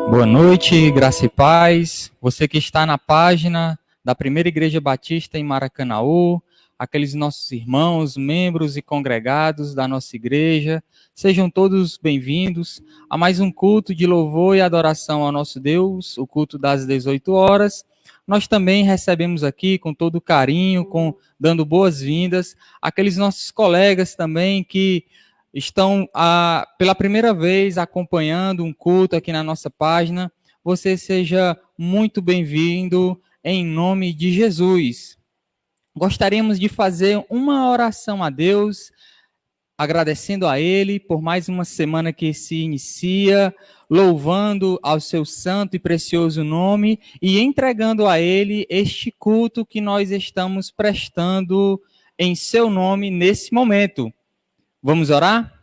Boa noite, graça e paz. Você que está na página da Primeira Igreja Batista em Maracanaú, aqueles nossos irmãos, membros e congregados da nossa igreja, sejam todos bem-vindos a mais um culto de louvor e adoração ao nosso Deus, o culto das 18 horas. Nós também recebemos aqui com todo carinho, dando boas-vindas, aqueles nossos colegas também que estão pela primeira vez acompanhando um culto aqui na nossa página. Você seja muito bem-vindo em nome de Jesus. Gostaríamos de fazer uma oração a Deus, agradecendo a Ele por mais uma semana que se inicia, louvando ao seu santo e precioso nome e entregando a Ele este culto que nós estamos prestando em seu nome nesse momento. Vamos orar?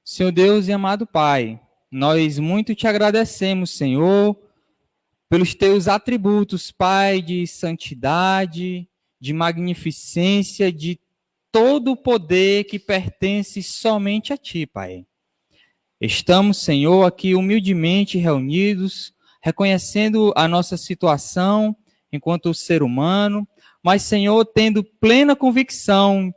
Senhor Deus e amado Pai, nós muito te agradecemos, Senhor, pelos teus atributos, Pai, de santidade, de magnificência, de todo o poder que pertence somente a Ti, Pai. Estamos, Senhor, aqui humildemente reunidos, reconhecendo a nossa situação enquanto ser humano, mas, Senhor, tendo plena convicção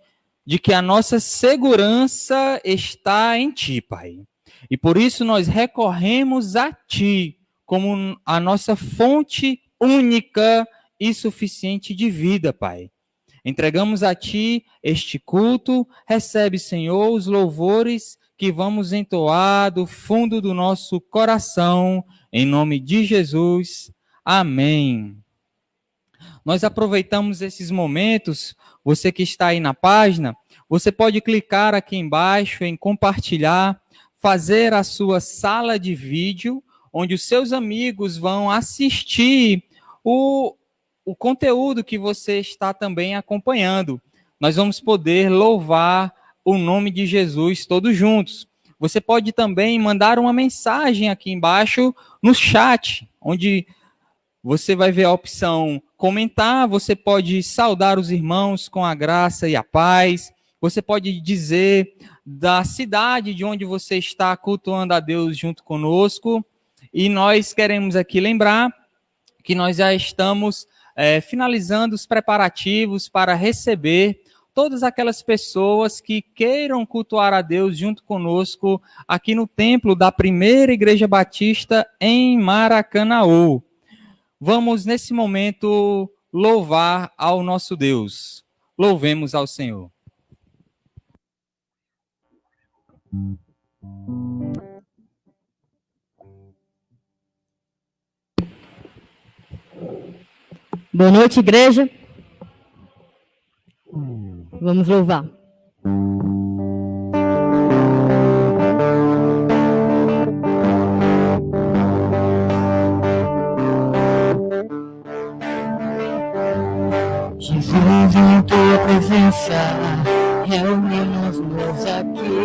de que a nossa segurança está em Ti, Pai. E por isso nós recorremos a Ti como a nossa fonte única e suficiente de vida, Pai. Entregamos a Ti este culto, recebe, Senhor, os louvores que vamos entoar do fundo do nosso coração, em nome de Jesus. Amém. Nós aproveitamos esses momentos. Você que está aí na página, você pode clicar aqui embaixo em compartilhar, fazer a sua sala de vídeo, onde os seus amigos vão assistir o conteúdo que você está também acompanhando. Nós vamos poder louvar o nome de Jesus todos juntos. Você pode também mandar uma mensagem aqui embaixo no chat, onde você vai ver a opção comentar, você pode saudar os irmãos com a graça e a paz, você pode dizer da cidade de onde você está cultuando a Deus junto conosco, e nós queremos aqui lembrar que nós já estamos finalizando os preparativos para receber todas aquelas pessoas que queiram cultuar a Deus junto conosco aqui no templo da Primeira Igreja Batista em Maracanaú. Vamos, nesse momento, louvar ao nosso Deus. Louvemos ao Senhor. Boa noite, igreja. Vamos louvar. Jesus, em tua presença, reunimos-nos aqui,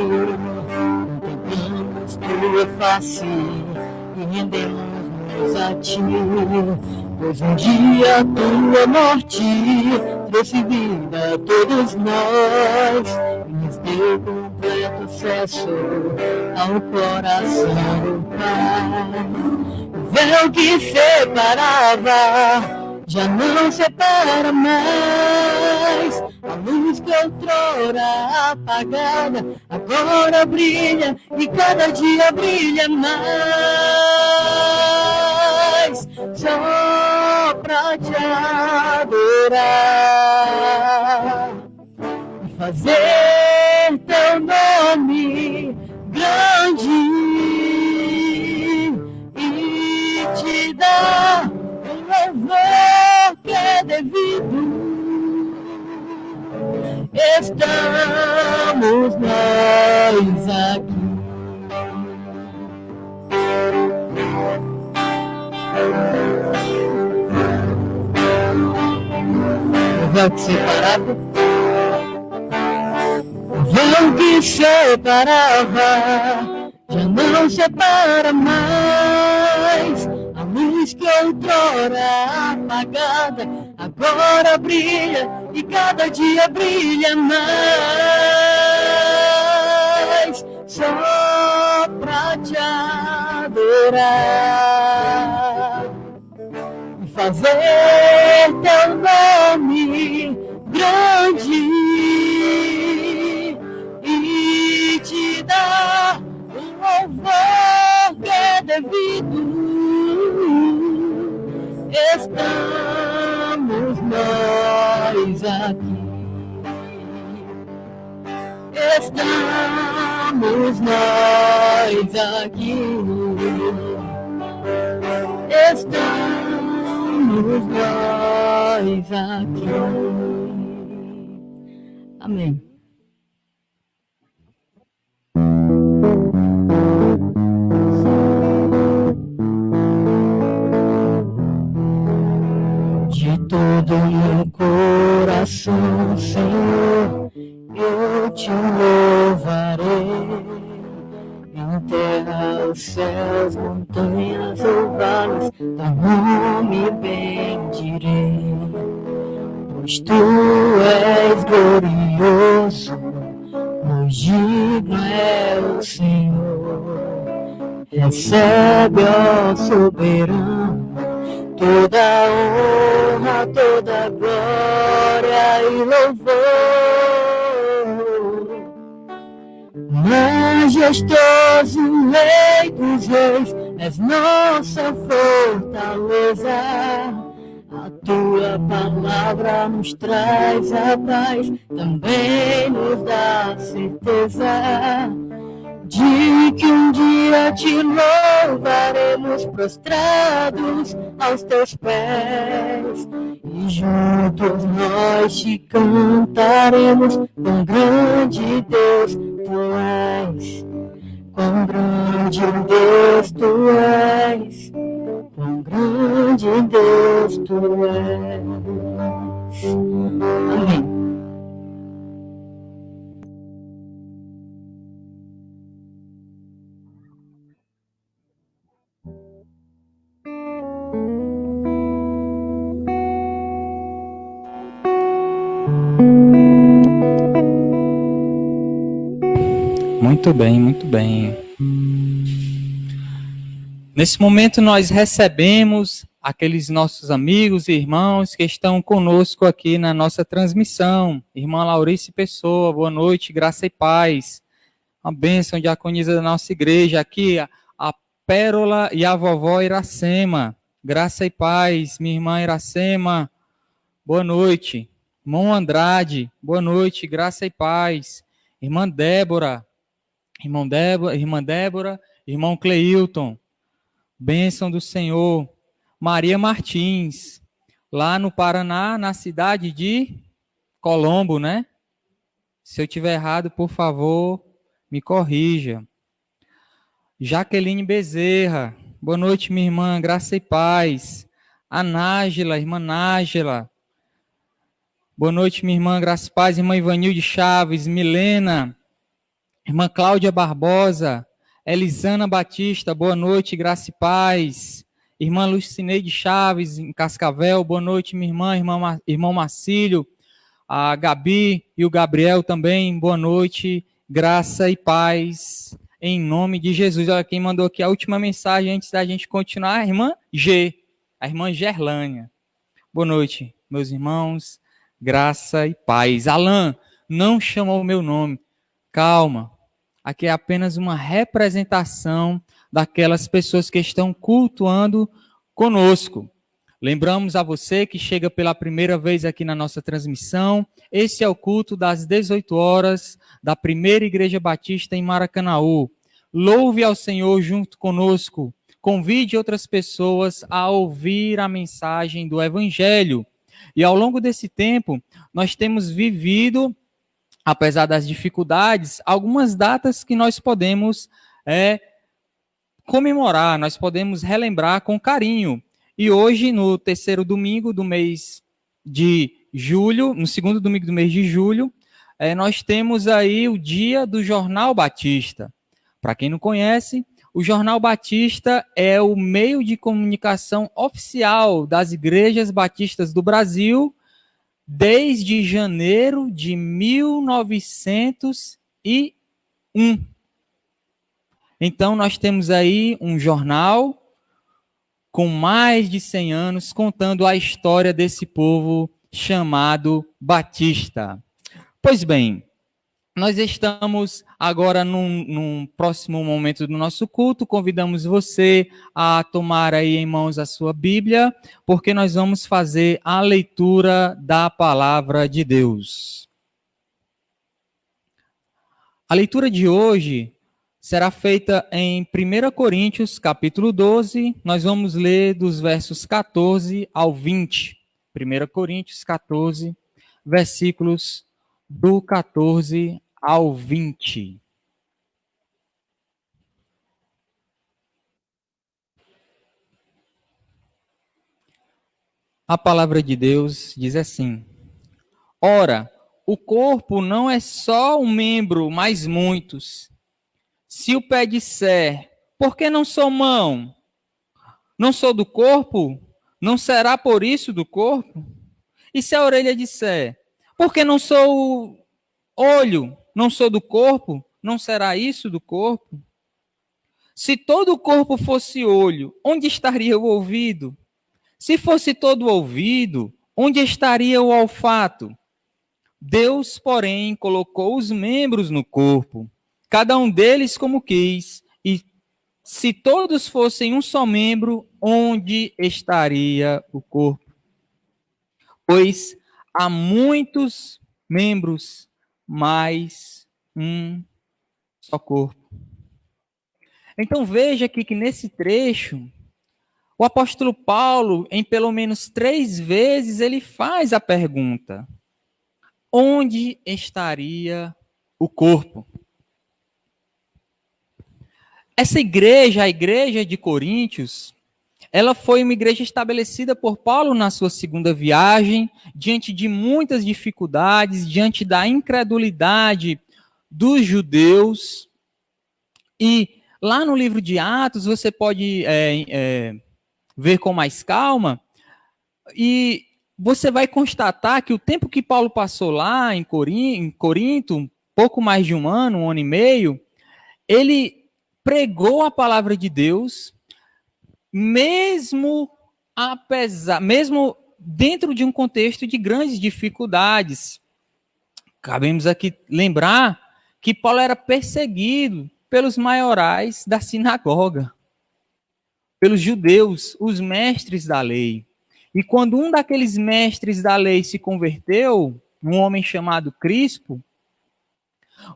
contemplamos tua face e rendemos-nos a ti, pois um dia tua morte trouxe vida a todos nós e nos deu completo acesso ao coração do Pai. O véu que separava já não separa mais, a luz que outrora apagada agora brilha e cada dia brilha mais. Só pra te adorar e fazer teu nome grande e te dar louvor que é devido. Estamos nós aqui. O véu que separava, o véu que separava, já não separa mais. A luz que outrora apagada agora brilha e cada dia brilha mais. adorar e fazer teu nome grande e te dar o louvor que é devido. Estamos nós aqui. Estamos nós aqui. Estamos nós aqui. Amém. De todo o meu coração, Senhor, eu te louvarei. Em terra, os céus, montanhas ou vales, teu nome bendirei. Pois tu és glorioso, muito digno é o Senhor. Recebe, ó soberano, toda honra, toda glória e louvor. Majestoso Rei dos Reis, és nossa fortaleza. A tua palavra nos traz a paz, também nos dá certeza de que um dia te louvaremos prostrados aos teus pés, e juntos nós te cantaremos. Quão grande Deus tu és, quão grande Deus tu és, quão grande Deus tu és. Amém. Muito bem, muito bem. Nesse momento nós recebemos aqueles nossos amigos e irmãos que estão conosco aqui na nossa transmissão. Irmã Laurice Pessoa, boa noite, graça e paz. Uma bênção, diaconisa da nossa igreja. Aqui a Pérola e a vovó Iracema. Graça e paz, minha irmã Iracema. Boa noite. Irmão Andrade, boa noite, graça e paz. Irmã Débora, irmão Cleilton, bênção do Senhor. Maria Martins, lá no Paraná, na cidade de Colombo, né? Se eu tiver errado, por favor, me corrija. Jaqueline Bezerra, boa noite, minha irmã, graça e paz. A Nájila, irmã Nájila, boa noite, minha irmã, graça e paz. Irmã Ivanilde Chaves, Milena, irmã Cláudia Barbosa, Elisana Batista, boa noite, graça e paz. Irmã Lucineide Chaves, em Cascavel, boa noite, minha irmã, irmão Marcílio, a Gabi e o Gabriel também, boa noite, graça e paz, em nome de Jesus. Olha, quem mandou aqui a última mensagem antes da gente continuar, a irmã G, a irmã Gerlânia. Boa noite, meus irmãos, graça e paz. Alan, não chamou o meu nome, calma. Aqui é apenas uma representação daquelas pessoas que estão cultuando conosco. Lembramos a você que chega pela primeira vez aqui na nossa transmissão, esse é o culto das 18 horas da Primeira Igreja Batista em Maracanaú. Louve ao Senhor junto conosco, convide outras pessoas a ouvir a mensagem do Evangelho. E ao longo desse tempo, nós temos vivido, apesar das dificuldades, algumas datas que nós podemos comemorar, nós podemos relembrar com carinho. E hoje, no terceiro domingo do mês de julho, no segundo domingo do mês de julho, nós temos aí o dia do Jornal Batista. Para quem não conhece, o Jornal Batista é o meio de comunicação oficial das igrejas batistas do Brasil, desde janeiro de 1901. Então, nós temos aí um jornal com mais de 100 anos contando a história desse povo chamado Batista. Pois bem, nós estamos agora num próximo momento do nosso culto. Convidamos você a tomar aí em mãos a sua Bíblia, porque nós vamos fazer a leitura da palavra de Deus. A leitura de hoje será feita em 1 Coríntios, capítulo 12. Nós vamos ler dos versos 14 ao 20. 1 Coríntios 14, versículos do 14 ao 20. A palavra de Deus diz assim: Ora, o corpo não é só um membro, mas muitos. Se o pé disser, por que não sou mão? Não sou do corpo? Não será por isso do corpo? E se a orelha disser, por que não sou olho? Não sou do corpo? Não será isso do corpo? Se todo o corpo fosse olho, onde estaria o ouvido? Se fosse todo o ouvido, onde estaria o olfato? Deus, porém, colocou os membros no corpo, cada um deles como quis, e se todos fossem um só membro, onde estaria o corpo? Pois há muitos membros, mas um só corpo. Então veja aqui que nesse trecho, o apóstolo Paulo, em pelo menos 3 vezes, ele faz a pergunta: onde estaria o corpo? Essa igreja, a igreja de Coríntios, ela foi uma igreja estabelecida por Paulo na sua segunda viagem, diante de muitas dificuldades, diante da incredulidade dos judeus. E lá no livro de Atos, você pode ver com mais calma, e você vai constatar que o tempo que Paulo passou lá em Corinto, pouco mais de um ano e meio, ele pregou a palavra de Deus, mesmo dentro de um contexto de grandes dificuldades. Cabemos aqui lembrar que Paulo era perseguido pelos maiorais da sinagoga, pelos judeus, os mestres da lei. E quando um daqueles mestres da lei se converteu, um homem chamado Crispo,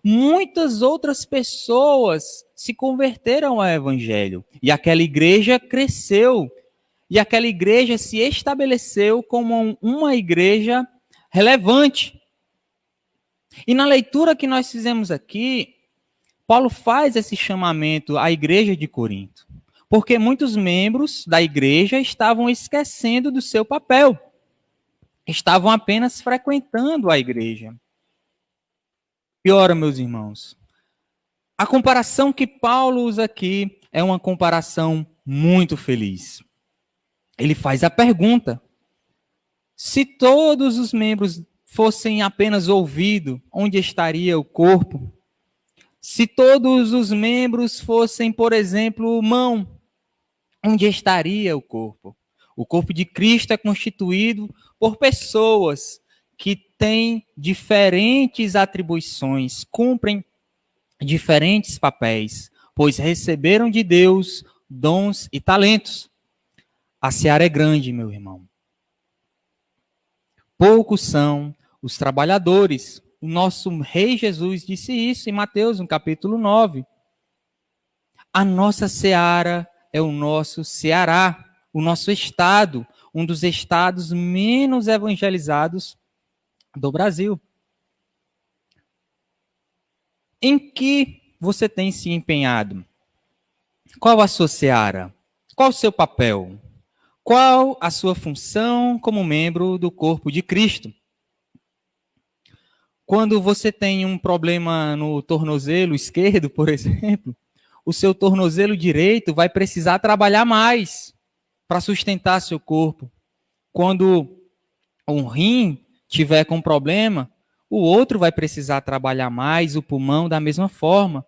muitas outras pessoas se converteram ao evangelho. E aquela igreja cresceu. E aquela igreja se estabeleceu como uma igreja relevante. E na leitura que nós fizemos aqui, Paulo faz esse chamamento à igreja de Corinto, porque muitos membros da igreja estavam esquecendo do seu papel, estavam apenas frequentando a igreja. E ora, meus irmãos, a comparação que Paulo usa aqui é uma comparação muito feliz. Ele faz a pergunta: se todos os membros fossem apenas ouvido, onde estaria o corpo? Se todos os membros fossem, por exemplo, mão, onde estaria o corpo? O corpo de Cristo é constituído por pessoas que têm diferentes atribuições, cumprem diferentes papéis, pois receberam de Deus dons e talentos. A seara é grande, meu irmão. Poucos são os trabalhadores. O nosso Rei Jesus disse isso em Mateus, no capítulo 9. A nossa seara é o nosso Ceará, o nosso estado, um dos estados menos evangelizados do Brasil. Em que você tem se empenhado? Qual a sua seara? Qual o seu papel? Qual a sua função como membro do corpo de Cristo? Quando você tem um problema no tornozelo esquerdo, por exemplo, o seu tornozelo direito vai precisar trabalhar mais para sustentar seu corpo. Quando um rim tiver com problema, o outro vai precisar trabalhar mais, o pulmão da mesma forma.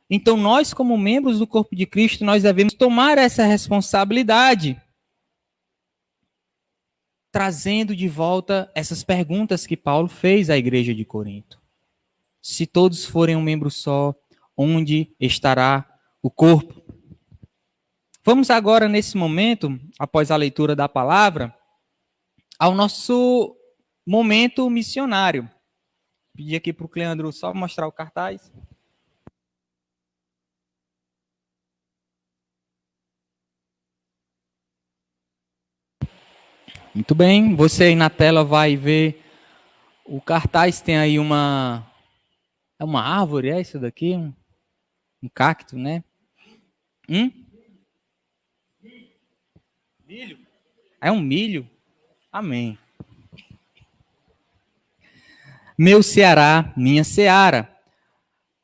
Então, nós, como membros do corpo de Cristo, nós devemos tomar essa responsabilidade, trazendo de volta essas perguntas que Paulo fez à igreja de Corinto. Se todos forem um membro só, onde estará o corpo? Vamos agora, nesse momento, após a leitura da palavra, ao nosso momento missionário. Pedi aqui para o Cleandro só mostrar o cartaz. Muito bem, você aí na tela vai ver o cartaz, tem aí uma árvore, é isso daqui? Um cacto, né? Milho? É um milho? Amém. Meu Ceará, minha seara.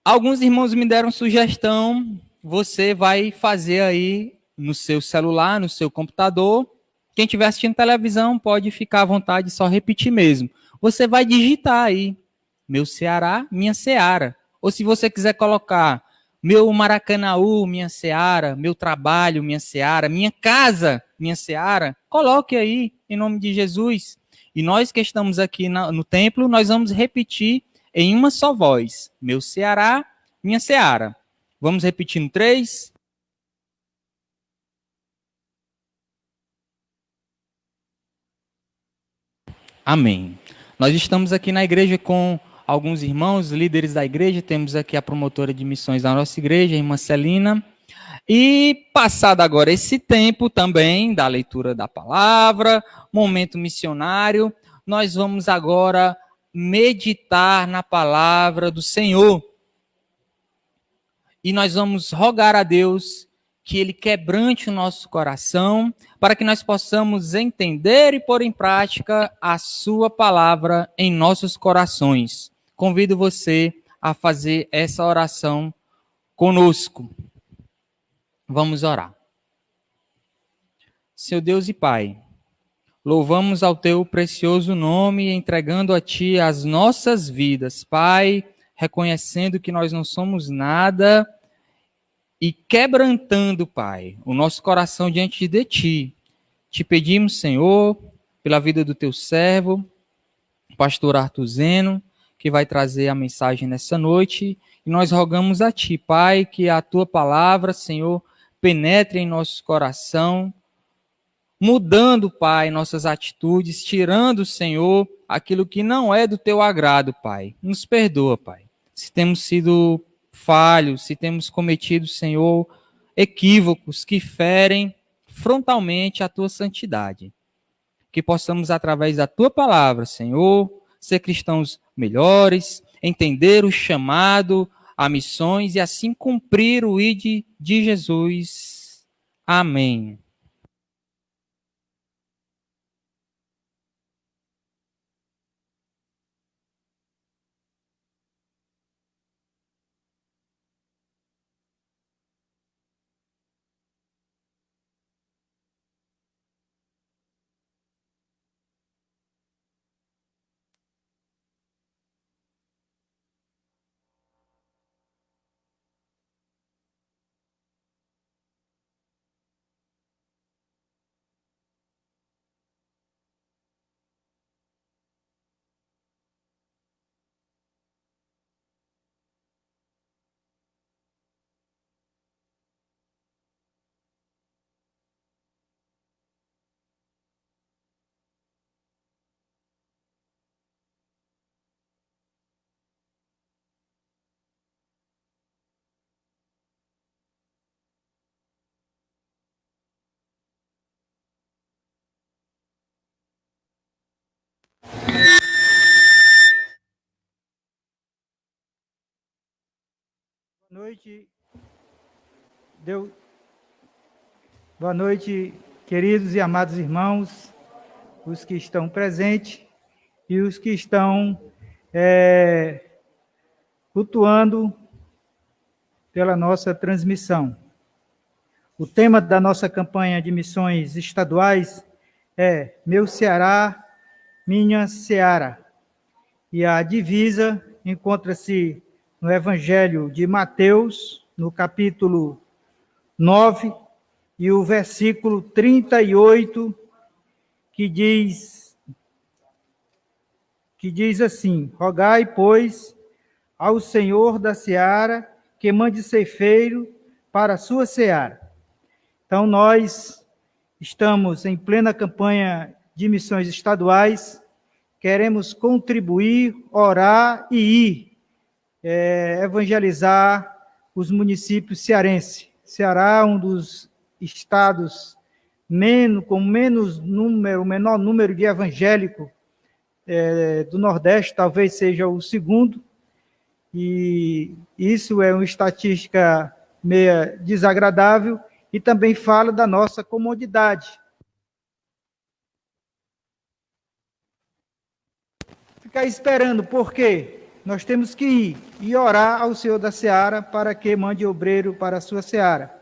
Alguns irmãos me deram sugestão, você vai fazer aí no seu celular, no seu computador. Quem estiver assistindo televisão pode ficar à vontade, só repetir mesmo. Você vai digitar aí, meu Ceará, minha seara. Ou se você quiser colocar meu Maracanaú, minha seara, meu trabalho, minha seara, minha casa, minha seara, coloque aí, em nome de Jesus. E nós que estamos aqui no templo, nós vamos repetir em uma só voz. Meu Ceará, minha seara. Vamos repetir no 3. Amém. Nós estamos aqui na igreja com alguns irmãos, líderes da igreja. Temos aqui a promotora de missões da nossa igreja, a irmã Celina. E passado agora esse tempo também da leitura da palavra, momento missionário, nós vamos agora meditar na palavra do Senhor. E nós vamos rogar a Deus que Ele quebrante o nosso coração, para que nós possamos entender e pôr em prática a sua palavra em nossos corações. Convido você a fazer essa oração conosco. Vamos orar. Senhor Deus e Pai, louvamos ao Teu precioso nome, entregando a Ti as nossas vidas, Pai, reconhecendo que nós não somos nada e quebrantando, Pai, o nosso coração diante de Ti. Te pedimos, Senhor, pela vida do Teu servo, pastor Arthur Zeno, que vai trazer a mensagem nessa noite, e nós rogamos a Ti, Pai, que a Tua palavra, Senhor, penetre em nosso coração, mudando, Pai, nossas atitudes, tirando, Senhor, aquilo que não é do Teu agrado, Pai. Nos perdoa, Pai, se temos sido falhos, se temos cometido, Senhor, equívocos que ferem frontalmente a Tua santidade. Que possamos, através da Tua palavra, Senhor, ser cristãos melhores, entender o chamado a missões e assim cumprir o ID de Jesus. Amém. Boa noite, queridos e amados irmãos, os que estão presentes e os que estão cultuando pela nossa transmissão. O tema da nossa campanha de missões estaduais é Meu Ceará, minha seara. E a divisa encontra-se no Evangelho de Mateus, no capítulo 9, e o versículo 38, que diz assim: rogai, pois, ao Senhor da seara, que mande ceifeiro para a sua seara. Então, nós estamos em plena campanha de missões estaduais, queremos contribuir, orar e ir evangelizar os municípios cearenses. Ceará, um dos estados com o menor número de evangélicos do Nordeste, talvez seja o segundo, e isso é uma estatística meio desagradável, e também fala da nossa comodidade. Ficar esperando, por quê? Nós temos que ir e orar ao Senhor da seara para que mande obreiro para a sua seara.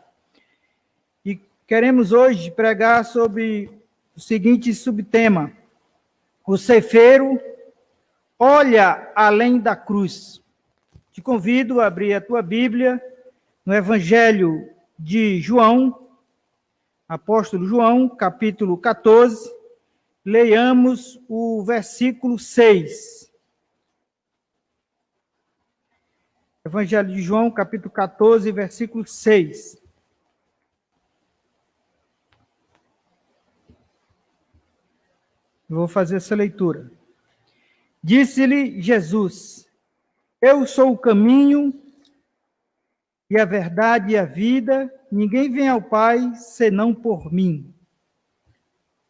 E queremos hoje pregar sobre o seguinte subtema: o ceifeiro olha além da cruz. Te convido a abrir a tua Bíblia no Evangelho de João, apóstolo João, capítulo 14, leiamos o versículo 6. Evangelho de João, capítulo 14, versículo 6. Eu vou fazer essa leitura. Disse-lhe Jesus: eu sou o caminho e a verdade e a vida, ninguém vem ao Pai senão por mim.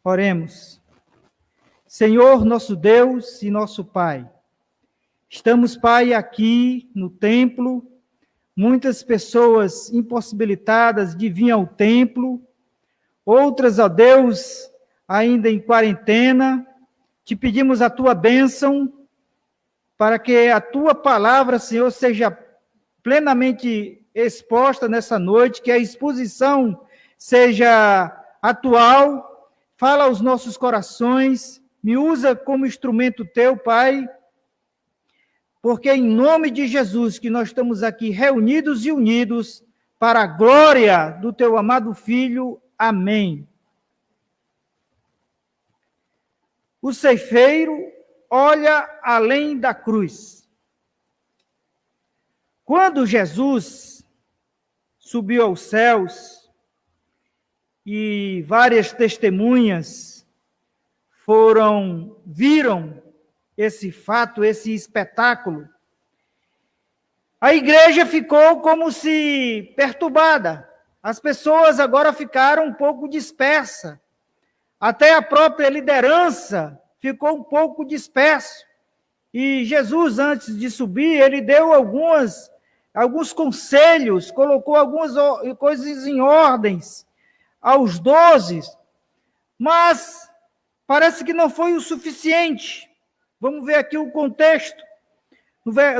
Oremos. Senhor, nosso Deus e nosso Pai, estamos, Pai, aqui no templo, muitas pessoas impossibilitadas de vir ao templo, outras, ó Deus, ainda em quarentena. Te pedimos a tua bênção para que a tua palavra, Senhor, seja plenamente exposta nessa noite, que a exposição seja atual, fala aos nossos corações, me usa como instrumento teu, Pai, porque em nome de Jesus que nós estamos aqui reunidos e unidos para a glória do teu amado Filho. Amém. O ceifeiro olha além da cruz. Quando Jesus subiu aos céus e várias testemunhas viram esse fato, esse espetáculo, a igreja ficou como se perturbada. As pessoas agora ficaram um pouco dispersas. Até a própria liderança ficou um pouco disperso. E Jesus, antes de subir, ele deu alguns conselhos, colocou algumas coisas em ordens aos 12, mas parece que não foi o suficiente. Vamos ver aqui o contexto.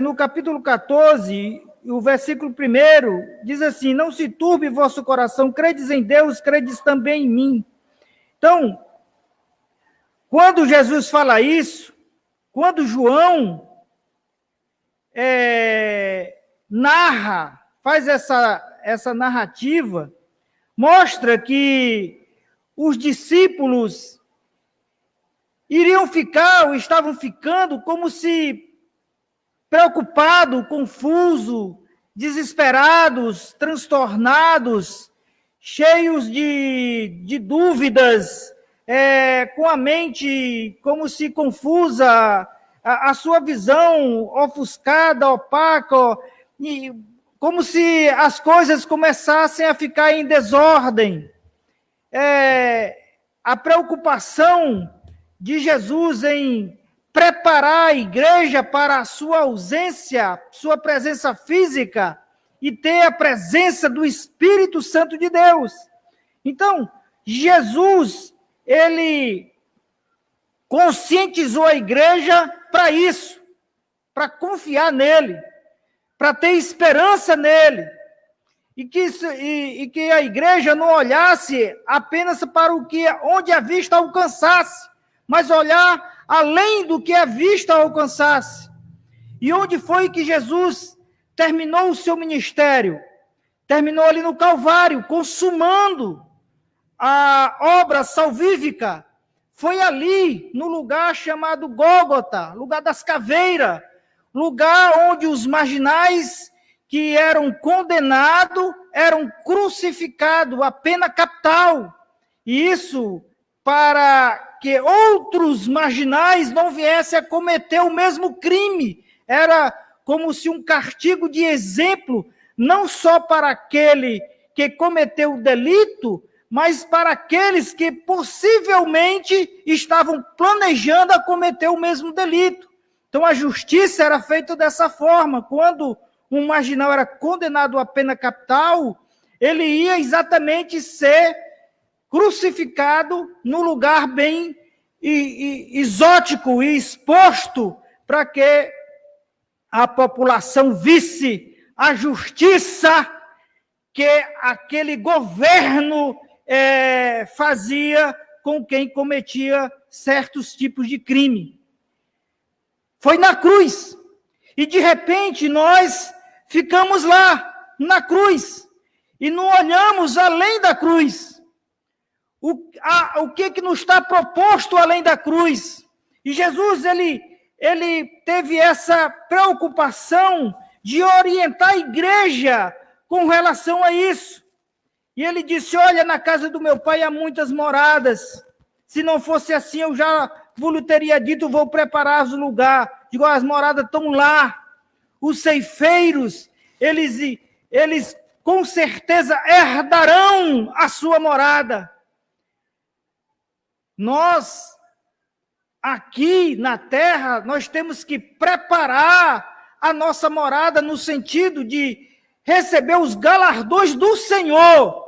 No capítulo 14, o versículo 1, diz assim: não se turbe vosso coração, credes em Deus, credes também em mim. Então, quando Jesus fala isso, quando João faz essa narrativa, mostra que os discípulos estavam ficando como se preocupados, confusos, desesperados, transtornados, cheios de dúvidas, com a mente como se confusa, a sua visão ofuscada, opaca, e como se as coisas começassem a ficar em desordem. A preocupação de Jesus em preparar a igreja para a sua ausência, sua presença física, e ter a presença do Espírito Santo de Deus. Então, Jesus, ele conscientizou a igreja para isso, para confiar nele, para ter esperança nele, e que a igreja não olhasse apenas para onde a vista alcançasse, mas olhar além do que a vista alcançasse. E onde foi que Jesus terminou o seu ministério? terminou ali no Calvário, consumando a obra salvífica. Foi ali, no lugar chamado Gólgota, lugar das caveiras, lugar onde os marginais que eram condenados eram crucificados, a pena capital. E isso para que outros marginais não viessem a cometer o mesmo crime. Era como se um castigo de exemplo, não só para aquele que cometeu o delito, mas para aqueles que possivelmente estavam planejando a cometer o mesmo delito. Então a justiça era feita dessa forma. Quando um marginal era condenado à pena capital, ele ia exatamente ser crucificado no lugar bem exótico e exposto para que a população visse a justiça que aquele governo fazia com quem cometia certos tipos de crime. Foi na cruz. E, de repente, nós ficamos lá, na cruz, e não olhamos além da cruz. O que nos está proposto além da cruz? E Jesus, ele teve essa preocupação de orientar a igreja com relação a isso. E ele disse, olha, na casa do meu pai há muitas moradas. Se não fosse assim, eu já vos teria dito, vou preparar o lugar. Digo, as moradas estão lá. Os ceifeiros, eles com certeza herdarão a sua morada. Nós, aqui na terra, nós temos que preparar a nossa morada no sentido de receber os galardões do Senhor,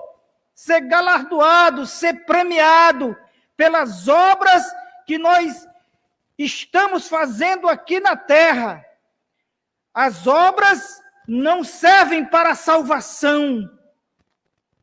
ser galardoado, ser premiado pelas obras que nós estamos fazendo aqui na terra. As obras não servem para a salvação,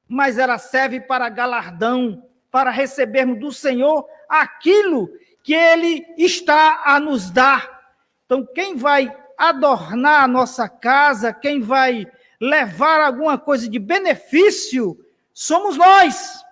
mas elas servem para galardão, para recebermos do Senhor aquilo que Ele está a nos dar. Então, quem vai adornar a nossa casa, quem vai levar alguma coisa de benefício, somos nós.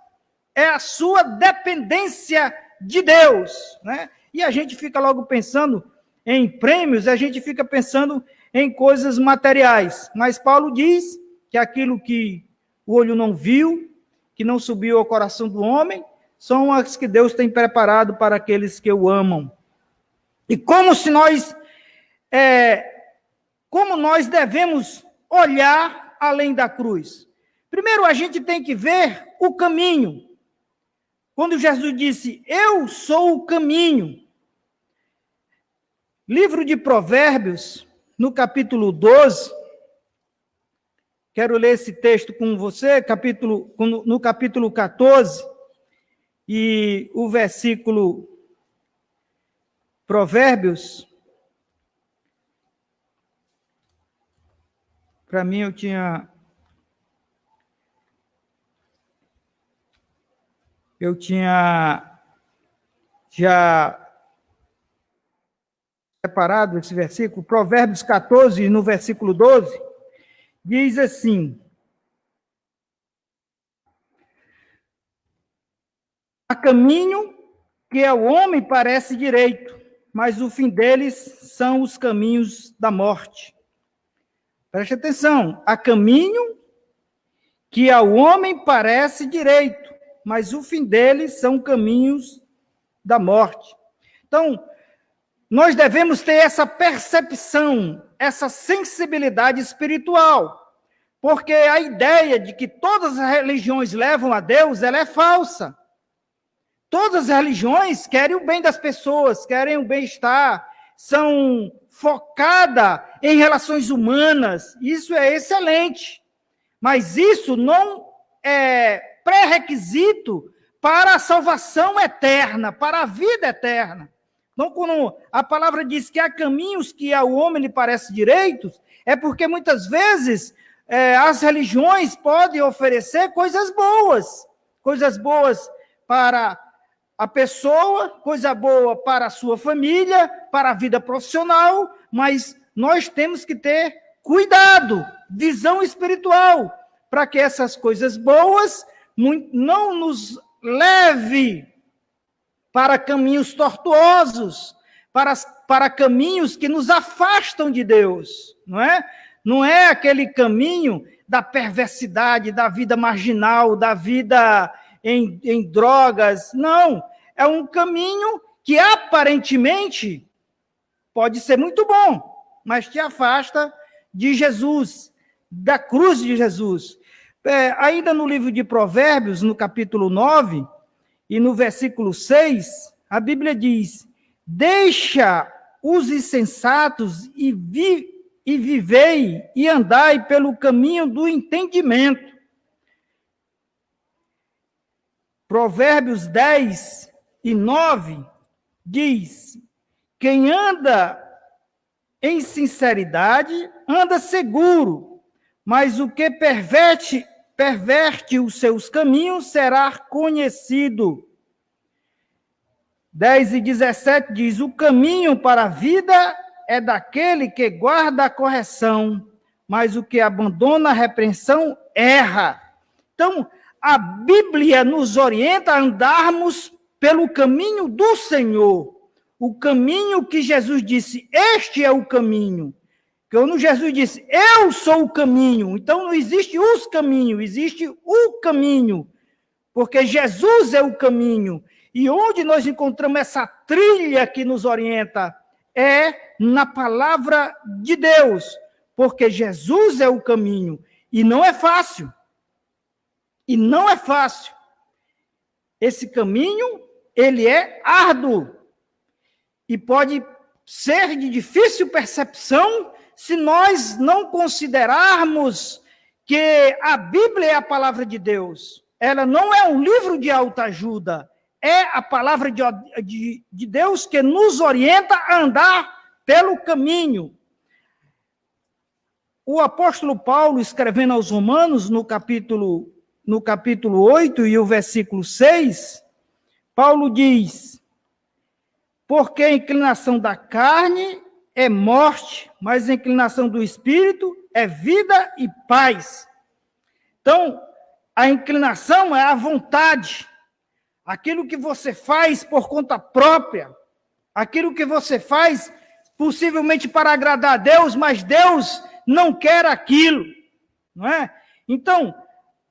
É a sua dependência de Deus, né? E a gente fica logo pensando em prêmios, a gente fica pensando em coisas materiais. Mas Paulo diz que aquilo que o olho não viu, que não subiu ao coração do homem, são as que Deus tem preparado para aqueles que o amam. E como nós devemos olhar além da cruz? Primeiro, a gente tem que ver o caminho. Quando Jesus disse, eu sou o caminho. Livro de Provérbios, no capítulo 12, quero ler esse texto com você, no capítulo 14, e o versículo Provérbios, para mim eu tinha já separado esse versículo. Provérbios 14, no versículo 12, diz assim: há caminho que ao homem parece direito, mas o fim deles são os caminhos da morte. Preste atenção, há caminho que ao homem parece direito, mas o fim deles são caminhos da morte. Então, nós devemos ter essa percepção, essa sensibilidade espiritual, porque a ideia de que todas as religiões levam a Deus, ela é falsa. Todas as religiões querem o bem das pessoas, querem o bem-estar, são focadas em relações humanas, isso é excelente, mas isso não é pré-requisito para a salvação eterna, para a vida eterna. Então, quando a palavra diz que há caminhos que ao homem lhe parecem direitos, é porque muitas vezes as religiões podem oferecer coisas boas para a pessoa, coisa boa para a sua família, para a vida profissional, mas nós temos que ter cuidado, visão espiritual, para que essas coisas boas não nos leve para caminhos tortuosos, para caminhos que nos afastam de Deus, não é? Não é aquele caminho da perversidade, da vida marginal, da vida em drogas, não. É um caminho que aparentemente pode ser muito bom, mas te afasta de Jesus, da cruz de Jesus. Ainda no livro de Provérbios, no capítulo 9, e no versículo 6, a Bíblia diz: deixa os insensatos e vivei e andai pelo caminho do entendimento. Provérbios 10 e 9 diz: quem anda em sinceridade anda seguro, mas o que perverte os seus caminhos será conhecido. 10 e 17 diz: o caminho para a vida é daquele que guarda a correção, mas o que abandona a repreensão erra. Então, a Bíblia nos orienta a andarmos pelo caminho do Senhor, o caminho que Jesus disse: este é o caminho. Quando Jesus disse: eu sou o caminho, então não existe os caminhos, existe o caminho, porque Jesus é o caminho. E onde nós encontramos essa trilha que nos orienta? É na palavra de Deus, porque Jesus é o caminho. E não é fácil. E não é fácil. Esse caminho, ele é árduo. E pode ser de difícil percepção se nós não considerarmos que a Bíblia é a palavra de Deus. Ela não é um livro de autoajuda. É a palavra de Deus que nos orienta a andar pelo caminho. O apóstolo Paulo, escrevendo aos Romanos, no capítulo 8 e o versículo 6, Paulo diz: porque a inclinação da carne é morte, mas a inclinação do espírito é vida e paz. Então, a inclinação é a vontade, aquilo que você faz por conta própria, aquilo que você faz possivelmente para agradar a Deus, mas Deus não quer aquilo, não é? Então,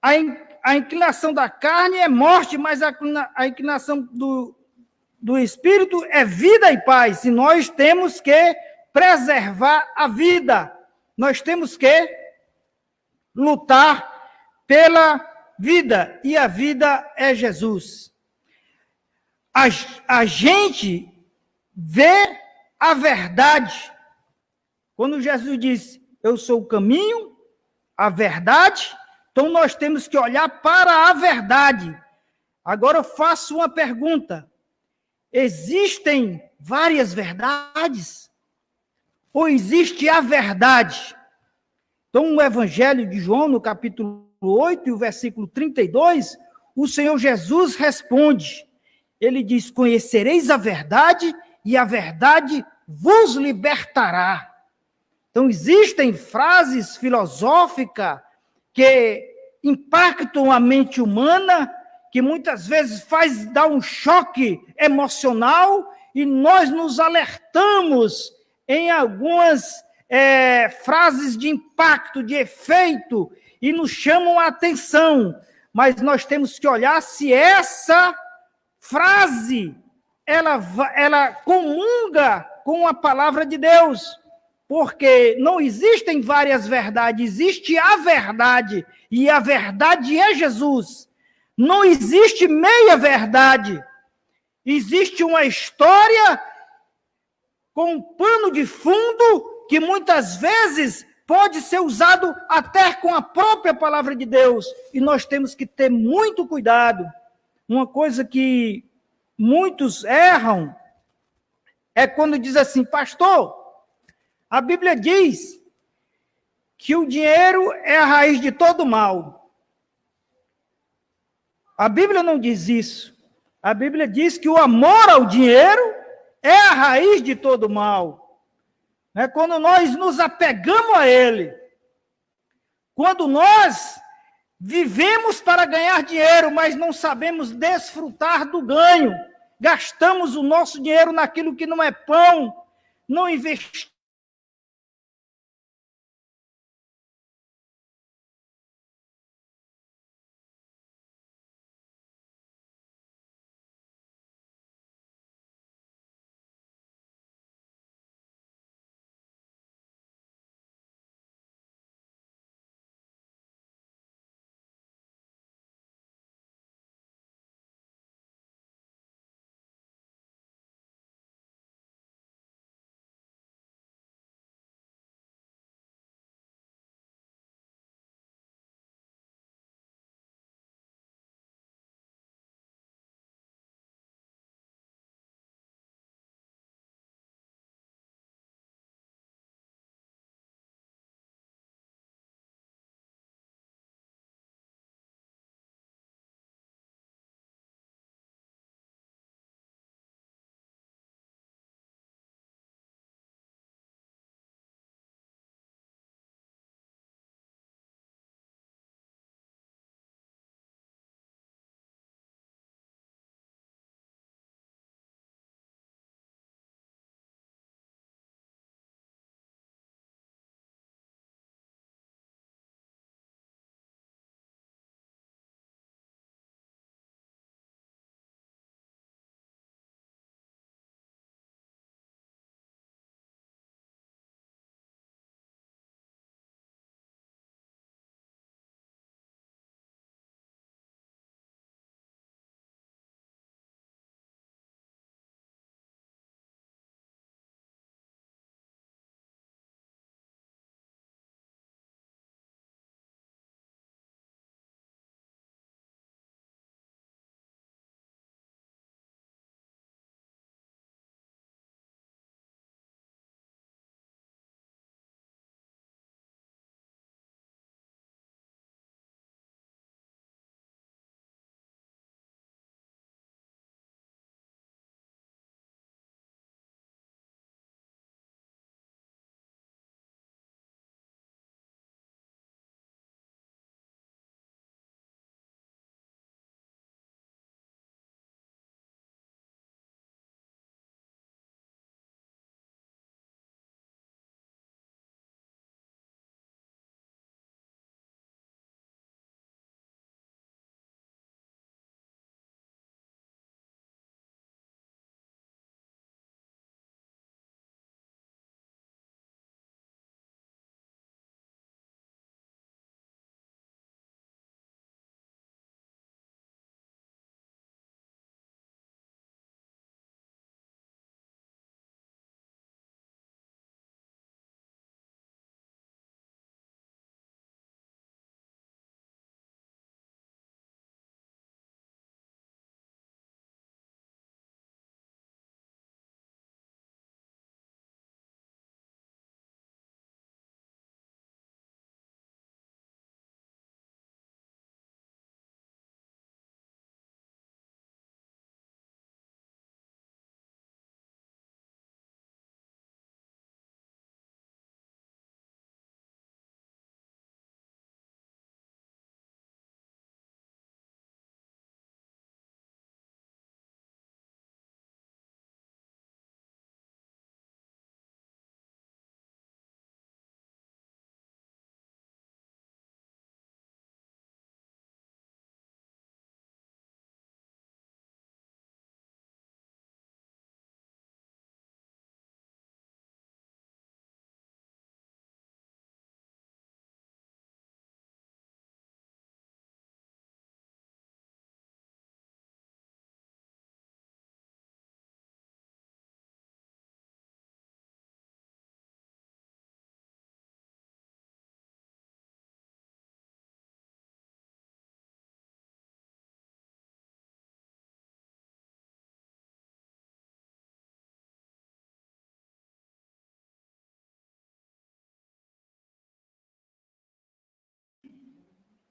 a inclinação da carne é morte, mas a inclinação do Espírito é vida e paz, e nós temos que preservar a vida, nós temos que lutar pela vida, e a vida é Jesus. A gente vê a verdade. Quando Jesus disse: eu sou o caminho, a verdade, então nós temos que olhar para a verdade. Agora eu faço uma pergunta: existem várias verdades? Ou existe a verdade? Então, no Evangelho de João, no capítulo 8, e o versículo 32, o Senhor Jesus responde. Ele diz: conhecereis a verdade, e a verdade vos libertará. Então, existem frases filosóficas que impactam a mente humana, que muitas vezes faz dar um choque emocional, e nós nos alertamos em algumas frases de impacto, de efeito, e nos chamam a atenção. Mas nós temos que olhar se essa frase ela comunga com a palavra de Deus, porque não existem várias verdades, existe a verdade, e a verdade é Jesus. Não existe meia verdade, existe uma história com um pano de fundo que muitas vezes pode ser usado até com a própria palavra de Deus, e nós temos que ter muito cuidado. Uma coisa que muitos erram é quando diz assim: pastor, a Bíblia diz que o dinheiro é a raiz de todo mal. A Bíblia não diz isso. A Bíblia diz que o amor ao dinheiro é a raiz de todo mal. Quando nós nos apegamos a ele, quando nós Vivemos para ganhar dinheiro, mas não sabemos desfrutar do ganho. Gastamos o nosso dinheiro naquilo que não é pão, não investimos.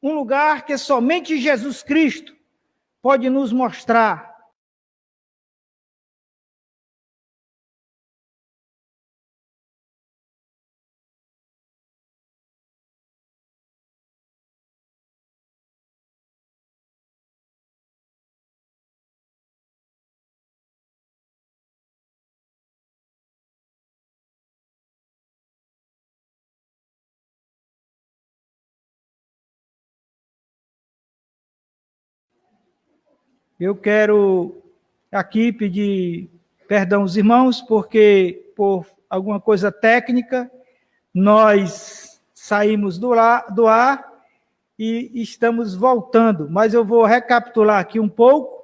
Um lugar que somente Jesus Cristo pode nos mostrar Eu quero aqui pedir perdão aos irmãos, porque por alguma coisa técnica, nós saímos do ar e estamos voltando. Mas eu vou recapitular aqui um pouco,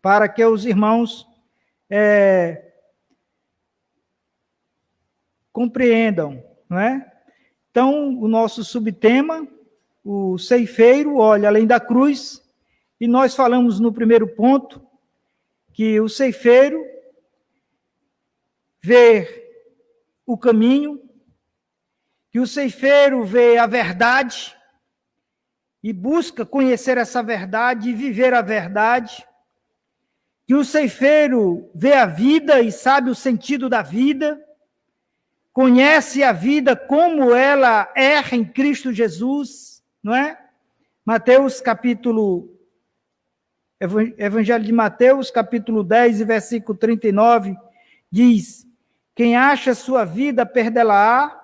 para que os irmãos compreendam, não é? Então, o nosso subtema, o ceifeiro olha além da cruz, e nós falamos no primeiro ponto que o ceifeiro vê o caminho, que o ceifeiro vê a verdade e busca conhecer essa verdade e viver a verdade, que o ceifeiro vê a vida e sabe o sentido da vida, conhece a vida como ela é em Cristo Jesus, não é? Evangelho de Mateus, capítulo 10, versículo 39, diz: quem acha sua vida, perdê-la-á,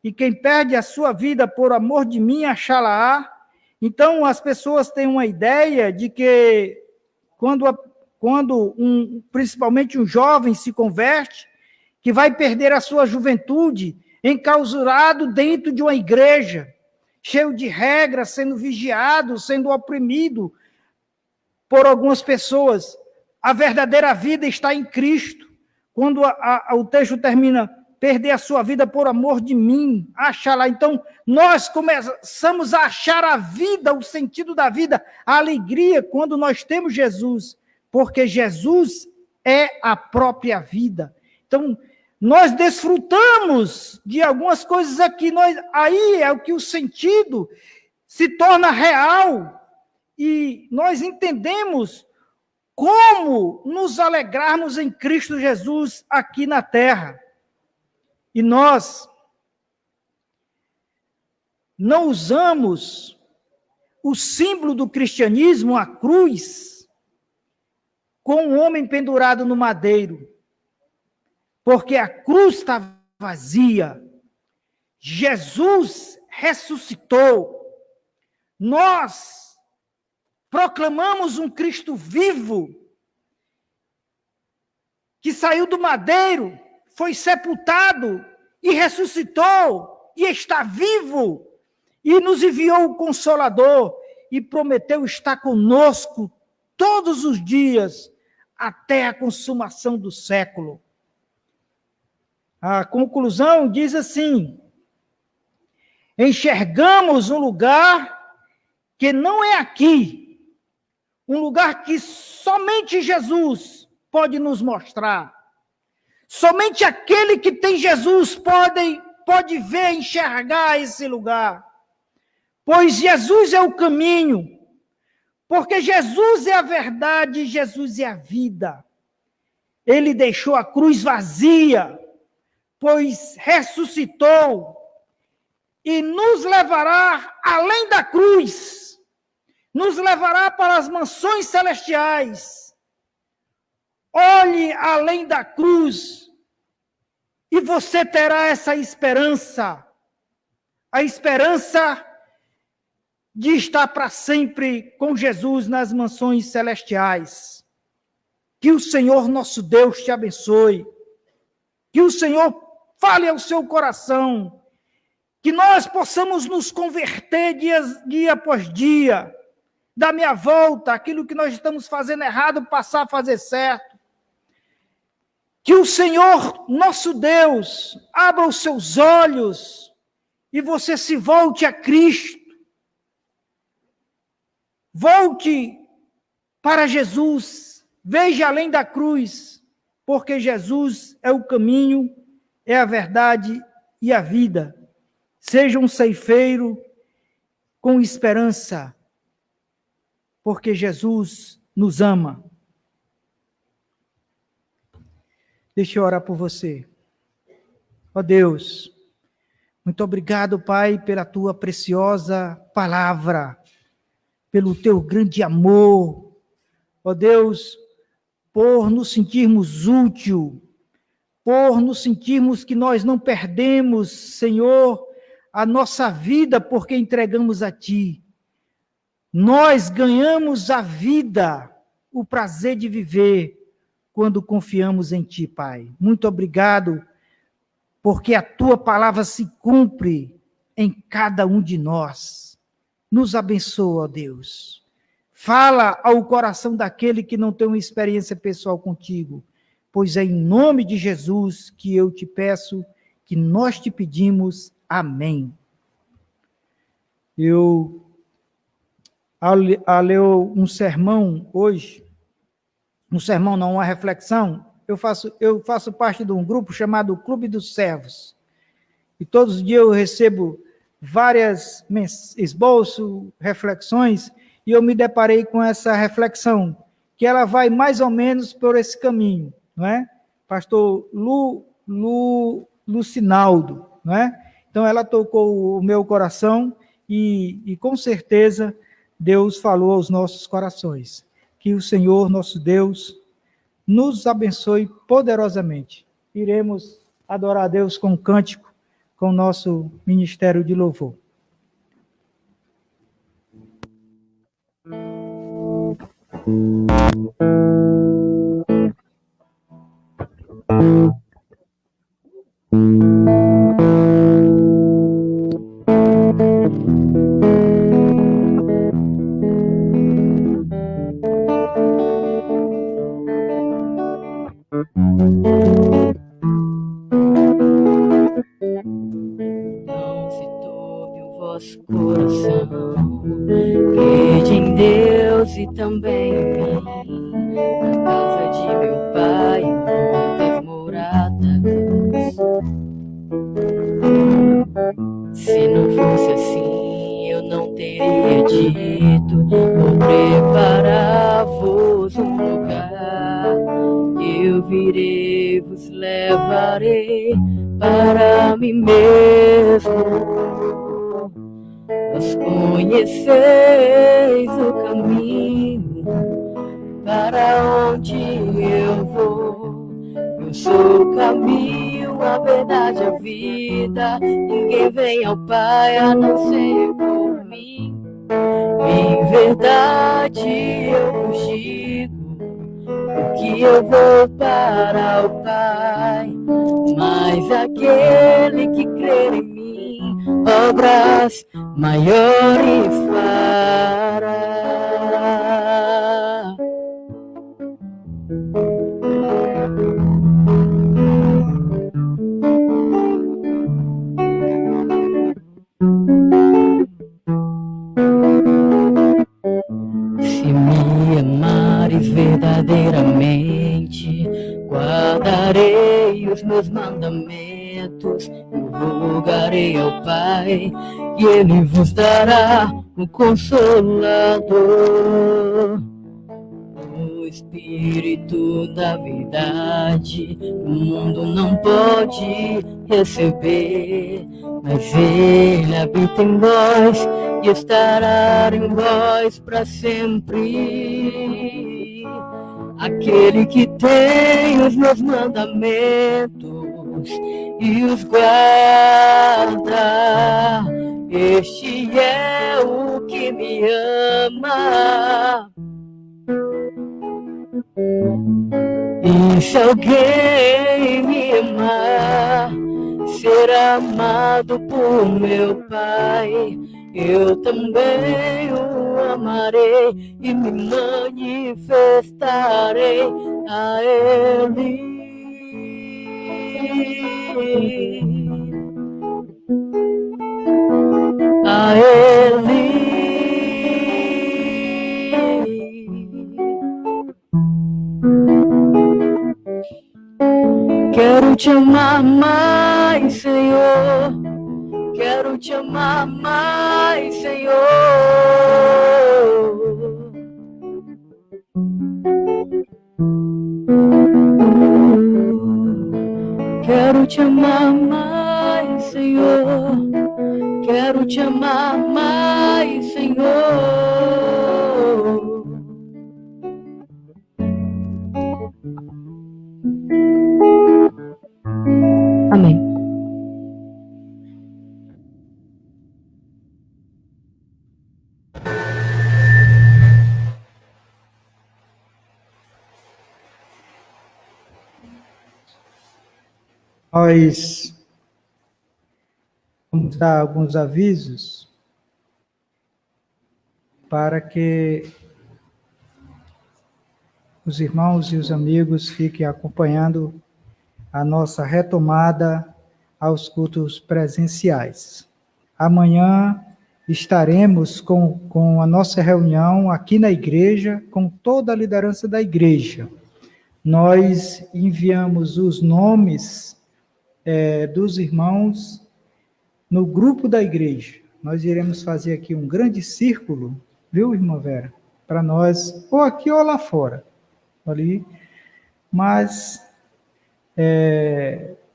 e quem perde a sua vida por amor de mim, achá-la-á. Então, as pessoas têm uma ideia de que, principalmente um jovem se converte, que vai perder a sua juventude enclausurado dentro de uma igreja, cheio de regras, sendo vigiado, sendo oprimido por algumas pessoas. A verdadeira vida está em Cristo. Quando o texto termina, perder a sua vida por amor de mim, achá-la. Então, nós começamos a achar a vida, o sentido da vida, a alegria, quando nós temos Jesus, porque Jesus é a própria vida. Então, nós desfrutamos de algumas coisas aqui, aí é o que o sentido se torna real, e nós entendemos como nos alegrarmos em Cristo Jesus aqui na terra. E nós não usamos o símbolo do cristianismo, a cruz, com um homem pendurado no madeiro, porque a cruz está vazia. Jesus ressuscitou. Nós proclamamos um Cristo vivo, que saiu do madeiro, foi sepultado e ressuscitou, e está vivo, e nos enviou o Consolador, e prometeu estar conosco todos os dias, até a consumação do século. A conclusão diz assim: enxergamos um lugar que não é aqui, um lugar que somente Jesus pode nos mostrar. Somente aquele que tem Jesus pode ver, enxergar esse lugar. Pois Jesus é o caminho, porque Jesus é a verdade, Jesus é a vida. Ele deixou a cruz vazia, pois ressuscitou, e nos levará além da cruz, nos levará para as mansões celestiais. Olhe além da cruz, e você terá essa esperança, a esperança de estar para sempre com Jesus nas mansões celestiais. Que o Senhor nosso Deus te abençoe, que o Senhor fale ao seu coração, que nós possamos nos converter dia após dia, da minha volta, aquilo que nós estamos fazendo errado, passar a fazer certo. Que o Senhor, nosso Deus, abra os seus olhos e você se volte a Cristo. Volte para Jesus, veja além da cruz, porque Jesus é o caminho, é a verdade e a vida. Seja um ceifeiro com esperança, porque Jesus nos ama. Deixa eu orar por você. Ó Deus, muito obrigado, Pai, pela tua preciosa palavra, pelo teu grande amor. Ó Deus, por nos sentirmos útil, por nos sentirmos que nós não perdemos, Senhor, a nossa vida porque entregamos a Ti. Nós ganhamos a vida o prazer de viver quando confiamos em Ti, Pai. Muito obrigado, porque a Tua palavra se cumpre em cada um de nós. Nos abençoa, ó Deus. Fala ao coração daquele que não tem uma experiência pessoal contigo, pois é em nome de Jesus que eu te peço, que nós te pedimos. Amém. Eu, ao ler um sermão hoje, um sermão não, uma reflexão, eu faço parte de um grupo chamado Clube dos Servos. E todos os dias eu recebo várias esboços, reflexões, e eu me deparei com essa reflexão, que ela vai mais ou menos por esse caminho, não é? Pastor Lucinaldo, não é? Então ela tocou o meu coração e com certeza Deus falou aos nossos corações. Que o Senhor, nosso Deus, nos abençoe poderosamente. Iremos adorar a Deus com um cântico, com o nosso ministério de louvor. Não se turbe o vosso coração, crede em Deus e também em mim. Na casa de meu pai, muitas moradas. Se não fosse assim, eu não teria dito: vou preparar-vos um lugar. Eu virei, vos levarei para mim mesmo. Vós conheceis o caminho para onde eu vou. Eu sou o caminho, a verdade, a vida. Ninguém vem ao Pai a não ser por mim. Em verdade eu vos digo, porque eu vou para o Pai. Mas aquele que crer em mim, obras maiores fará. Se me amares verdadeiramente, guardarei os meus mandamentos, eu rogarei ao Pai, e Ele vos dará o Consolador, o Espírito da verdade. O mundo não pode receber, mas Ele habita em vós e estará em vós para sempre. Aquele que tem os meus mandamentos e os guarda, este é o que me ama. E se alguém me amar, será amado por meu Pai. Eu também o amarei e me manifestarei a Ele. A Ele. Quero te amar mais, Senhor. Quero te amar mais, Senhor. Quero te amar mais, Senhor. Quero te amar mais, Senhor. Amém. Nós vamos dar alguns avisos para que os irmãos e os amigos fiquem acompanhando a nossa retomada aos cultos presenciais. Amanhã estaremos com a nossa reunião aqui na igreja, com toda a liderança da igreja. Nós enviamos os nomes dos irmãos no grupo da igreja. Nós iremos fazer aqui um grande círculo, viu, irmã Vera? Para nós, ou aqui ou lá fora. Ali, mas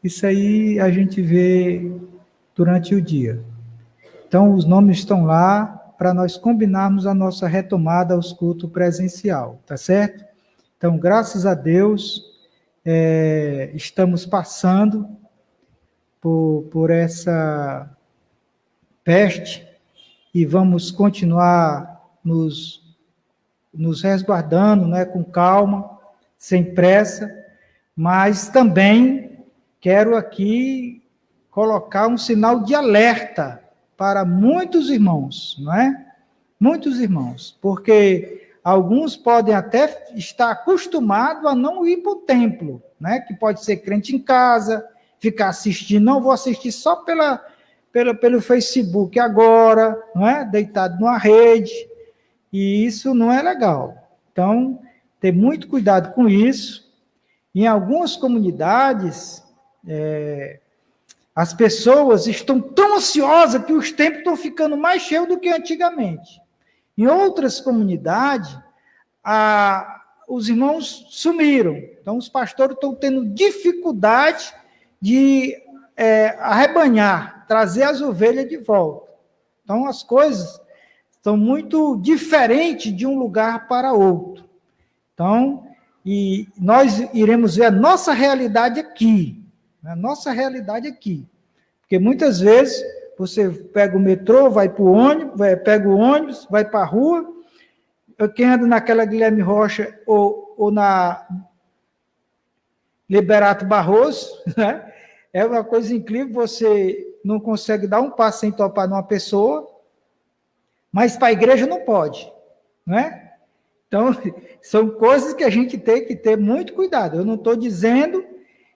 isso aí a gente vê durante o dia. Então, os nomes estão lá para nós combinarmos a nossa retomada aos cultos presencial, tá certo? Então, graças a Deus, estamos passando por essa peste e vamos continuar nos resguardando, né, com calma, sem pressa, mas também quero aqui colocar um sinal de alerta para muitos irmãos, não é? Muitos irmãos, porque alguns podem até estar acostumados a não ir para o templo, né? Que pode ser crente em casa, ficar assistindo, não vou assistir só pelo Facebook agora, não é? Deitado numa rede. E isso não é legal. Então, ter muito cuidado com isso. Em algumas comunidades, as pessoas estão tão ansiosas que os templos estão ficando mais cheios do que antigamente. Em outras comunidades, os irmãos sumiram. Então, os pastores estão tendo dificuldade de arrebanhar, trazer as ovelhas de volta. Então, as coisas são muito diferentes de um lugar para outro. Então, e nós iremos ver a nossa realidade aqui. A nossa realidade aqui. Porque muitas vezes você pega o metrô, vai para o ônibus, pega o ônibus, vai para a rua. Quem anda naquela Guilherme Rocha ou na Liberato Barroso, né? É uma coisa incrível, você não consegue dar um passo sem topar numa pessoa, mas para a igreja não pode, não é? Então, são coisas que a gente tem que ter muito cuidado. Eu não estou dizendo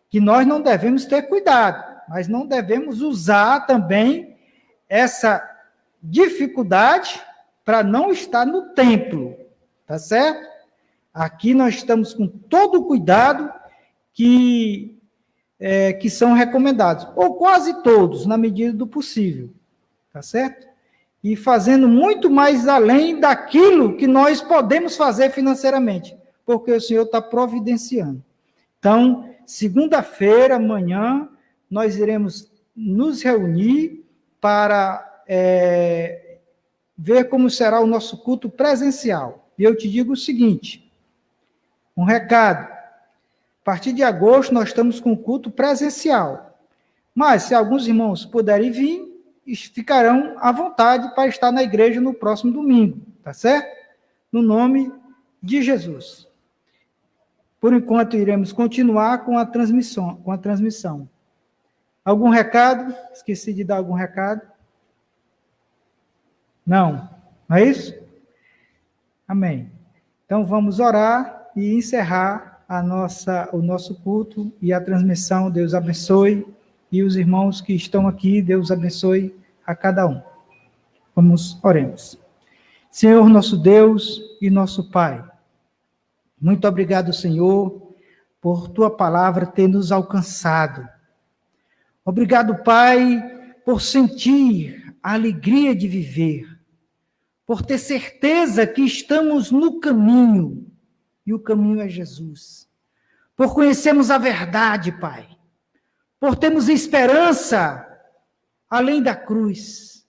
que nós não devemos ter cuidado, mas não devemos usar também essa dificuldade para não estar no templo, tá certo? Aqui nós estamos com todo o cuidado que são recomendados, ou quase todos, na medida do possível, tá certo? E fazendo muito mais além daquilo que nós podemos fazer financeiramente, porque o Senhor está providenciando. Então, segunda-feira, amanhã, nós iremos nos reunir para ver como será o nosso culto presencial. E eu te digo o seguinte, um recado, a partir de agosto nós estamos com o culto presencial, mas se alguns irmãos puderem vir, ficarão à vontade para estar na igreja no próximo domingo, tá certo? No nome de Jesus. Por enquanto, iremos continuar com a transmissão. Algum recado? Esqueci de dar algum recado? Não é isso? Amém. Então, vamos orar e encerrar o nosso culto e a transmissão. Deus abençoe. E os irmãos que estão aqui, Deus abençoe a cada um. Oremos. Senhor, nosso Deus e nosso Pai, muito obrigado, Senhor, por Tua palavra ter nos alcançado. Obrigado, Pai, por sentir a alegria de viver, por ter certeza que estamos no caminho, e o caminho é Jesus. Por conhecermos a verdade, Pai, por termos esperança além da cruz.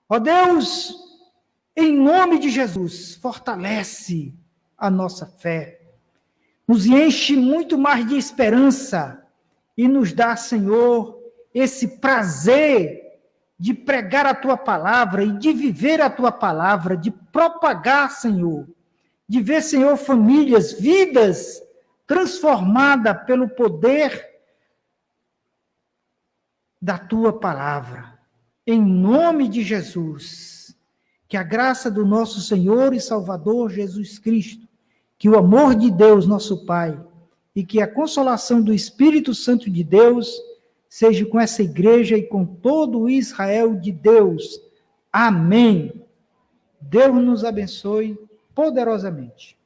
Ó Deus, em nome de Jesus, fortalece a nossa fé, nos enche muito mais de esperança e nos dá, Senhor, esse prazer de pregar a Tua palavra e de viver a Tua palavra, de propagar, Senhor, de ver, Senhor, famílias, vidas transformadas pelo poder da tua palavra. Em nome de Jesus, que a graça do nosso Senhor e Salvador Jesus Cristo, que o amor de Deus, nosso Pai, e que a consolação do Espírito Santo de Deus seja com essa igreja e com todo o Israel de Deus. Amém. Deus nos abençoe poderosamente.